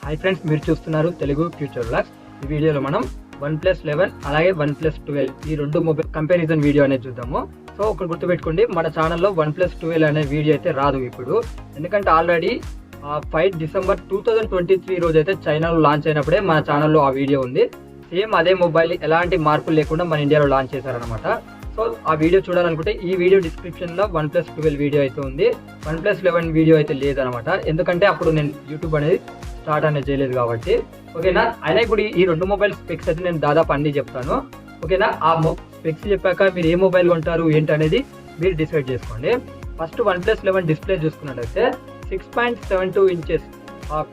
Hi friends, మీరు చూస్తున్నారు Telugu future vlogs. ఈ వీడియోలో మనం OnePlus 11 అలాగే OnePlus 12 ఈ రెండు మొబైల్ కంపారిజన్ వీడియో అనేది చూద్దాము. సో ఒకటి గుర్తుపెట్టుకోండి, మన ఛానల్లో OnePlus 12 అనే వీడియో అయితే రాదు ఇప్పుడు, ఎందుకంటే ఆల్రెడీ 5 డిసెంబర్ 2023 రోజు అయితే చైనాలో లాంచ్ అయినప్పుడే మన ఛానల్లో ఆ వీడియో ఉంది. సేమ్ అదే మొబైల్ ఎలాంటి మార్పులు లేకుండా మన ఇండియాలో లాంచ్ చేశారనమాట. సో ఆ వీడియో చూడాలనుకుంటే ఈ వీడియో డిస్క్రిప్షన్లో OnePlus 12 వీడియో అయితే ఉంది. OnePlus 11 వీడియో అయితే లేదనమాట, ఎందుకంటే అప్పుడు నేను యూట్యూబ్ అనేది స్టార్ట్ అనేది చేయలేదు కాబట్టి. ఓకేనా, అయినా ఇప్పుడు ఈ రెండు మొబైల్ స్పెక్స్ అయితే నేను దాదాపు అన్ని చెప్తాను. ఓకేనా, ఆ స్పెక్స్ చెప్పాక మీరు ఏ మొబైల్ కొంటారు ఏంటి అనేది మీరు డిసైడ్ చేసుకోండి. ఫస్ట్ OnePlus 11 డిస్ప్లే చూసుకున్నట్లయితే 6.72 inches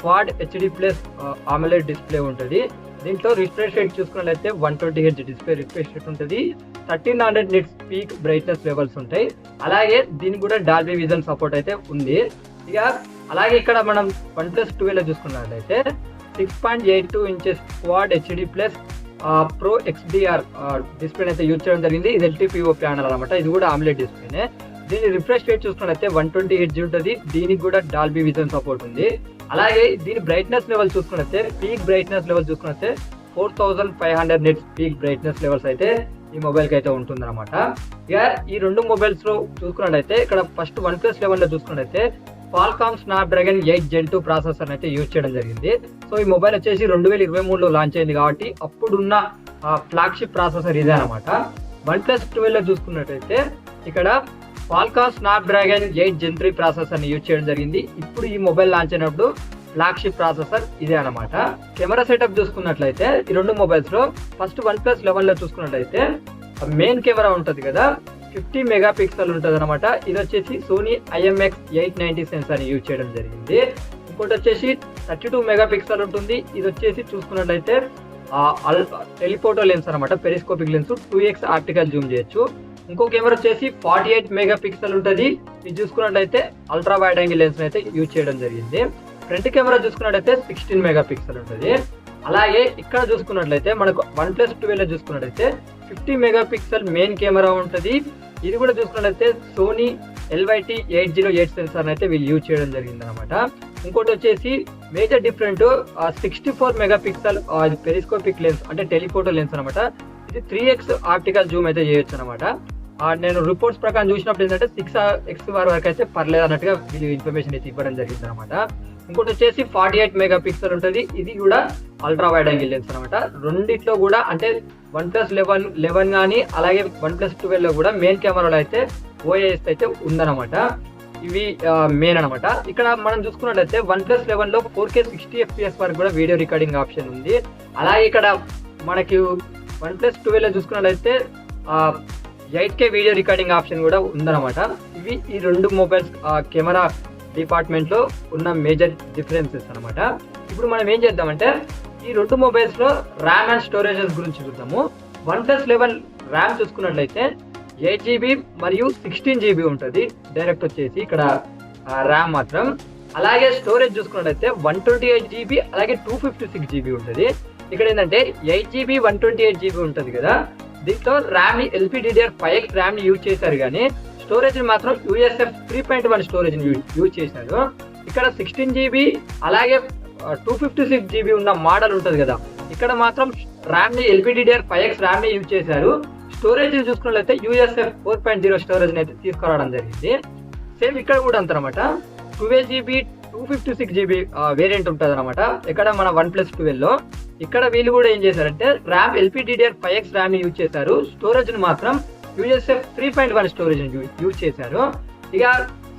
quad HD plus AMOLED display ఉంటుంది. దీంట్లో రిఫ్రెష్ రేట్ చూసుకున్నట్లయితే 120 Hz డిస్ప్లే రిఫ్రెష్ రేట్ ఉంటుంది. 1300 నిట్స్ పీక్ బ్రైట్నెస్ లెవెల్స్ ఉంటాయి. అలాగే దీనికి కూడా డాల్బీ విజన్ సపోర్ట్ అయితే ఉంది. ఇక అలాగే ఇక్కడ మనం OnePlus 12 చూసుకున్నట్లయితే 6.82 inches quad HD plus pro XDR display అయితే యూజ్ చేయడం జరిగింది. ఇది LTPO ప్యానల్ అనమాట, ఇది కూడా AMOLED డిస్ప్లేనే. దీని రిఫ్రెష్ రేట్ చూసుకున్నట్లయితే 120 Hz ఉంటుంది. దీనికి కూడా డాల్బీ విజన్ సపోర్ట్ ఉంది. అలాగే దీని బ్రైట్నెస్ లెవెల్ చూసుకున్నట్లయితే పీక్ బ్రైట్నెస్ లెవెల్ చూసుకున్నట్లయితే 4500 నిట్స్ పీక్ బ్రైట్నెస్ లెవెల్స్ అయితే ఈ మొబైల్ కి అయితే ఉంటుంది అనమాట. ఇక ఈ రెండు మొబైల్స్ లో చూసుకున్నట్లయితే ఇక్కడ ఫస్ట్ OnePlus 11 లో చూసుకున్నట్లయితే Qualcomm Snapdragon 8 Gen 2 ప్రాసెసర్ అయితే యూజ్ చేయడం జరిగింది. సో ఈ మొబైల్ వచ్చేసి 2023లో లాంచ్ అయింది కాబట్టి అప్పుడున్న ఫ్లాగ్షిప్ ప్రాసెసర్ ఇదే అనమాట. OnePlus 12 లో చూసుకున్నట్లయితే ఇక్కడ Qualcomm Snapdragon 8 Gen 3 ప్రాసెసర్ ని యూజ్ చేయడం జరిగింది. ఇప్పుడు ఈ మొబైల్ లాంచ్ అయినప్పుడు ఫ్లాగ్షిప్ ప్రాసెసర్ ఇదే అనమాట. కెమెరా సెటప్ చూసుకున్నట్లయితే ఈ రెండు మొబైల్స్ లో ఫస్ట్ OnePlus 11 లో చూసుకున్నట్లయితే మెయిన్ కెమెరా ఉంటుంది కదా, 50 మెగా పిక్సెల్ ఉంటుంది అనమాట. ఇది వచ్చేసి సోనీ IMX 890 సెన్సార్ యూజ్ చేయడం జరిగింది. ఇంకోటి వచ్చేసి 32 మెగా పిక్సెల్ ఉంటుంది. ఇది వచ్చేసి చూసుకున్నట్లయితే టెలిఫోటో లెన్స్ అనమాట, periscopic lens 2x optical Zoom చేయొచ్చు. ఇంకో కెమెరా వచ్చేసి 48 మెగా పిక్సెల్ ఉంటుంది. ఇది చూసుకున్నట్లయితే అల్ట్రా వైడ్ యాంగిల్ లెన్స్ అయితే యూజ్ చేయడం జరిగింది. ఫ్రంట్ కెమెరా చూసుకున్నట్లయితే 16 మెగా పిక్సెల్ ఉంటుంది. అలాగే ఇక్కడ చూసుకున్నట్లయితే మనకు OnePlus 12 చూసుకున్నట్లయితే 50 మెగా పిక్సెల్ మెయిన్ కెమెరా ఉంటుంది. ఇది కూడా చూసుకున్నట్లయితే సోనీ LYT 808 సెన్సార్ అయితే వీళ్ళు యూజ్ చేయడం జరిగింది అనమాట. ఇంకోటి వచ్చేసి major different 64 mega pixel periscopic lens అంటే టెలిఫోటో లెన్స్ అనమాట. ఇది 3x ఆప్టికల్ జూమ్ అయితే చేయొచ్చు అనమాట. నేను రిపోర్ట్స్ ప్రకారం చూసినప్పుడు ఏంటంటే 6x వరకు అయితే పర్లేదు అన్నట్టుగా వీళ్ళు ఇన్ఫర్మేషన్ అయితే ఇవ్వడం జరిగింది అనమాట. ఇంకోటి వచ్చేసి 48 మెగా పిక్సెల్ ఉంటుంది. ఇది కూడా అల్ట్రా వైడ్ యాంగిల్ లెన్స్ అనమాట. రెండిట్లో కూడా అంటే OnePlus 11 కానీ అలాగే OnePlus 12 లో కూడా మెయిన్ కెమెరాలో అయితే OIS అయితే ఉందన్నమాట. ఇవి మెయిన్ అనమాట. ఇక్కడ మనం చూసుకున్నట్లయితే OnePlus 11 లో 4K 60 FPS వరకు కూడా వీడియో రికార్డింగ్ ఆప్షన్ ఉంది. అలాగే ఇక్కడ మనకి OnePlus 12 లో చూసుకున్నట్లయితే 8K వీడియో రికార్డింగ్ ఆప్షన్ కూడా ఉందన్నమాట. ఇవి ఈ రెండు మొబైల్స్ కెమెరా డిపార్ట్మెంట్ లో ఉన్న మేజర్ డిఫరెన్సెస్ అనమాట. ఇప్పుడు మనం ఏం చేద్దామంటే ఈ రెండు మొబైల్స్ లో ర్యామ్ అండ్ స్టోరేజెస్ గురించి చూద్దాము. OnePlus 11 ర్యామ్ చూసుకున్నట్లయితే 8GB మరియు 16GB ఉంటుంది డైరెక్ట్ వచ్చేసి ఇక్కడ ర్యామ్ మాత్రం. అలాగే స్టోరేజ్ చూసుకున్నట్లయితే 128GB అలాగే 256GB ఉంటుంది. ఇక్కడ ఏంటంటే 8GB 128GB ఉంటుంది కదా, దీంట్లో ర్యామ్ ని LPDDR5X ర్యామ్ ని యూజ్ చేశారు కానీ స్టోరేజ్ మాత్రం USF 3.1 స్టోరేజ్ యూజ్ చేశారు. ఇక్కడ 16GB అలాగే 256GB ఉన్న మోడల్ ఉంటుంది కదా, ఇక్కడ మాత్రం ర్యామ్ ని LPDDR5X ర్యామ్ ని యూజ్ చేశారు. స్టోరేజ్ చూసుకున్నట్లయితే USF 4.0 స్టోరేజ్ అయితే తీసుకురావడం జరిగింది. సేమ్ ఇక్కడ కూడా అంతనమాట, 12GB 256GB వేరియంట్ ఉంటుంది అనమాట ఇక్కడ మన OnePlus 12 లో. ఇక్కడ వీళ్ళు కూడా ఏం చేశారంటే ర్యామ్ LPDDR5X ర్యామ్ ని యూజ్ చేశారు. స్టోరేజ్ ని మాత్రం USF 3.1 స్టోరేజ్ యూజ్ చేశారు. ఇక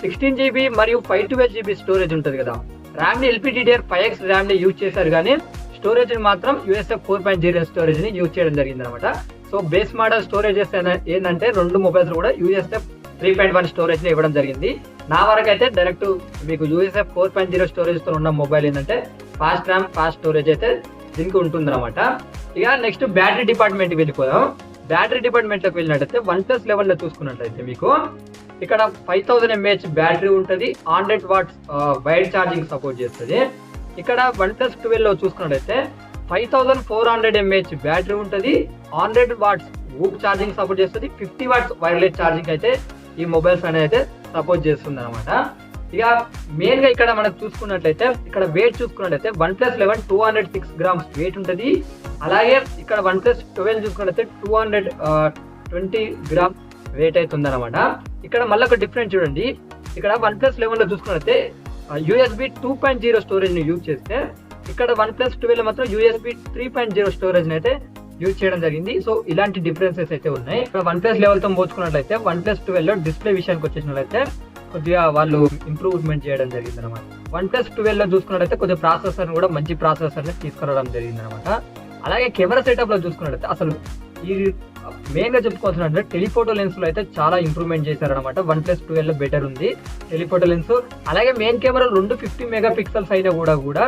16GB మరియు 512GB స్టోరేజ్ ఉంటుంది కదా, ర్యామ్ ని LPDDR5X ర్యామ్ ని యూజ్ చేశారు కానీ స్టోరేజ్ ని మాత్రం USF 4.0 స్టోరేజ్ ని యూజ్ చేయడం జరిగింది అనమాట. సో బేస్ మోడల్ స్టోరేజెస్ ఏంటంటే రెండు మొబైల్స్ కూడా USF 3.1 స్టోరేజ్ ని ఇవ్వడం జరిగింది. నా వరకు అయితే డైరెక్ట్ మీకు USF 4.0 స్టోరేజ్ తో ఉన్న మొబైల్ ఏంటంటే ఫాస్ట్ ర్యామ్ ఫాస్ట్ స్టోరేజ్ అయితే దీనికి ఉంటుంది అనమాట. ఇక నెక్స్ట్ బ్యాటరీ డిపార్ట్మెంట్కి వెళ్ళిపోదాం. బ్యాటరీ డిపార్ట్మెంట్ లోకి వెళ్ళినట్టయితే OnePlus 11 లో చూసుకున్నట్లయితే మీకు ఇక్కడ 5000 mAh బ్యాటరీ ఉంటుంది. 100 watts వైడ్ ఛార్జింగ్ సపోర్ట్ చేస్తుంది. ఇక్కడ OnePlus 12 లో చూసుకున్నట్లయితే 5400 mAh బ్యాటరీ ఉంటుంది. 100 watts వూక్ ఛార్జింగ్ సపోర్ట్ చేస్తుంది. 50 watts వైర్లెస్ ఛార్జింగ్ అయితే ఈ మొబైల్స్ అనేది సపోర్ట్ చేస్తుంది అనమాట. ఇక మెయిన్ గా ఇక్కడ మనం చూసుకున్నట్లయితే ఇక్కడ వెయిట్ చూసుకున్నట్లయితే OnePlus 11 206 grams వెయిట్ ఉంటుంది. అలాగే ఇక్కడ OnePlus 12 చూసుకున్నట్లయితే 220 grams వెయిట్ అయితే ఉందన్నమాట. ఇక్కడ మళ్ళీ ఒక డిఫరెన్స్ చూడండి, ఇక్కడ OnePlus 11 లో చూసుకున్నట్లయితే USB 2.0 స్టోరేజ్ ని యూజ్ చేస్తే ఇక్కడ OnePlus 12 మాత్రం USB 3.0 స్టోరేజ్ ని అయితే యూజ్ చేయడం జరిగింది. సో ఇలాంటి డిఫరెన్సెస్ అయితే ఉన్నాయి. ఇక్కడ OnePlus 11 తో పోల్చుకున్నట్లయితే OnePlus 12 లో డిస్ప్లే విషయానికి వచ్చేసినట్లయితే కొద్దిగా వాళ్ళు ఇంప్రూవ్మెంట్ చేయడం జరిగింది అనమాట. OnePlus 12 లో చూసుకున్నట్లయితే కొద్దిగా ప్రాసెసర్ కూడా మంచి ప్రాసెసర్ ని తీసుకురావడం జరిగింది అనమాట. అలాగే కెమెరా సెటప్ లో చూసుకున్నట్లయితే అసలు ఈ మెయిన్ గా చెప్పుకోవాల్సిన టెలిఫోటో లెన్స్ లో అయితే చాలా ఇంప్రూవ్మెంట్ చేశారనమాట. OnePlus 12 లో బెటర్ ఉంది టెలిఫోటో లెన్స్. అలాగే మెయిన్ కెమెరా 250 మెగాపిక్సెల్స్ అయినా కూడా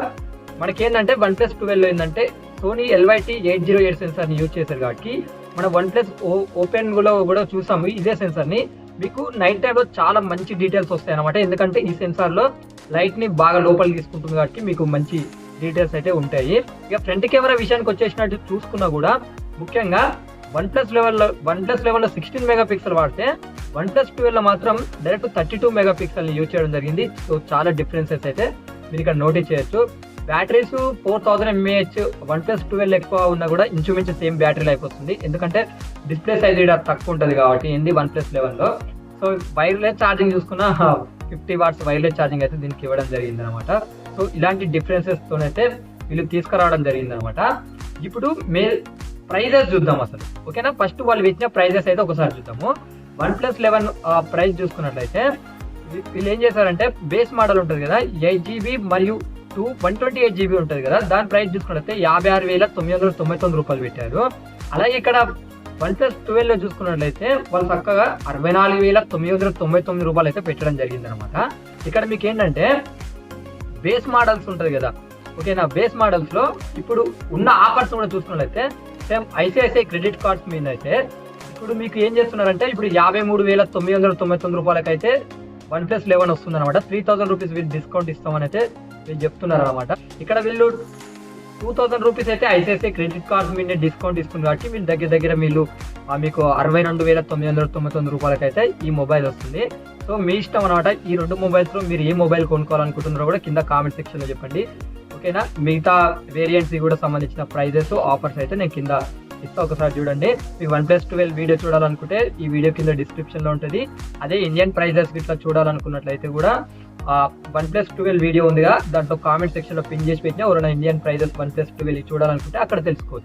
మనకి ఏంటంటే OnePlus 12 లో ఏంటంటే సోనీ LYT 808 సెన్సార్ ని యూజ్ చేశారు కాబట్టి మన OnePlus ఓపెన్ లో కూడా చూసాము ఇదే సెన్సార్ ని. మీకు నైట్ టైం లో చాలా మంచి డీటెయిల్స్ వస్తాయి అనమాట. ఎందుకంటే ఈ సెన్సార్ లో లైట్ ని బాగా లోపలికి తీసుకుంటుంది కాబట్టి మీకు మంచి డీటెయిల్స్ అయితే ఉంటాయి. ఇక ఫ్రంట్ కెమెరా విషయానికి వచ్చేసినట్టు చూసుకున్నా కూడా ముఖ్యంగా OnePlus 11 లో 16 మెగాపిక్సెల్ వాడితే OnePlus 12 లో మాత్రం డైరెక్ట్ 32 మెగాపిక్సెల్ ని యూజ్ చేయడం జరిగింది. సో చాలా డిఫరెన్సెస్ అయితే మీరు ఇక్కడ నోటీస్ చేయొచ్చు. బ్యాటరీస్ 4000 mAh OnePlus 12 ఎక్కువ ఉన్నా కూడా ఇంచుమించు సేమ్ బ్యాటరీ లైఫ్ వస్తుంది. ఎందుకంటే డిస్ప్లే సైజ్ ఇక్కడ తక్కువ ఉంటుంది కాబట్టి ఏంది OnePlus 11 లో. సో వైర్లెస్ ఛార్జింగ్ చూసుకున్న 50 watts వైర్లెస్ ఛార్జింగ్ అయితే దీనికి ఇవ్వడం జరిగింది అనమాట. సో ఇలాంటి డిఫరెన్సెస్ తోనైతే వీళ్ళు తీసుకురావడం జరిగింది అనమాట. ఇప్పుడు ప్రైజెస్ చూద్దాం అసలు, ఓకేనా. ఫస్ట్ వాళ్ళు ఇచ్చిన ప్రైజెస్ అయితే ఒకసారి చూద్దాము. OnePlus 11 ప్రైస్ చూసుకున్నట్లయితే వీళ్ళు ఏం చేశారంటే బేస్ మోడల్ ఉంటుంది కదా 8GB మరియు 128GB ఉంటుంది కదా, దాని ప్రైస్ చూసుకున్నట్లయితే 56,999 రూపాయలు పెట్టారు. అలాగే ఇక్కడ OnePlus 12 లో చూసుకున్నట్లయితే వాళ్ళు చక్కగా 64,999 రూపాయలు అయితే పెట్టడం జరిగింది అనమాట. ఇక్కడ మీకు ఏంటంటే బేస్ మోడల్స్ ఉంటుంది కదా, ఓకేనా. బేస్ మోడల్స్ లో ఇప్పుడు ఉన్న ఆఫర్స్ కూడా చూసుకున్నట్లయితే సేమ్ ICICI క్రెడిట్ కార్డ్స్ మీద అయితే ఇప్పుడు మీకు ఏం చేస్తున్నారంటే ఇప్పుడు 53,999 రూపాయలకి అయితే OnePlus 11 వస్తుంది అనమాట. 3,000 రూపీస్ వీళ్ళు డిస్కౌంట్ ఇస్తామని అయితే వీళ్ళు చెప్తున్నారు అనమాట. ఇక్కడ వీళ్ళు 2,000 రూపీస్ అయితే ICICI క్రెడిట్ కార్డ్స్ మీద డిస్కౌంట్ ఇస్తుంది కాబట్టి వీళ్ళు దగ్గర వీళ్ళు మీకు 62,999 రూపాయలకి అయితే ఈ మొబైల్ వస్తుంది. సో మీ ఇష్టం అనమాట. ఈ రెండు మొబైల్స్ లో మీరు ఏ మొబైల్ కొనుక్కోవాలనుకుంటున్నారో కూడా కింద కామెంట్ సెక్షన్ లో చెప్పండి, ఓకేనా. మిగతా వేరియంట్స్ కూడా సంబంధించిన ప్రైజెస్ ఆఫర్స్ అయితే నేను కింద ఇస్తా, ఒకసారి చూడండి. మీకు OnePlus 12 వీడియో చూడాలనుకుంటే ఈ వీడియో కింద డిస్క్రిప్షన్ లో ఉంటుంది. అదే ఇండియన్ ప్రైజెస్ ఇట్లా చూడాలనుకున్నట్లయితే కూడా OnePlus 12 వీడియో ఉందిగా, దాంట్లో కామెంట్ సెక్షన్ లో పిన్ చేసి పెట్టినా ఎవరైనా ఇండియన్ ప్రైజెస్ OnePlus 12 చూడాలనుకుంటే అక్కడ తెలుసుకోవచ్చు.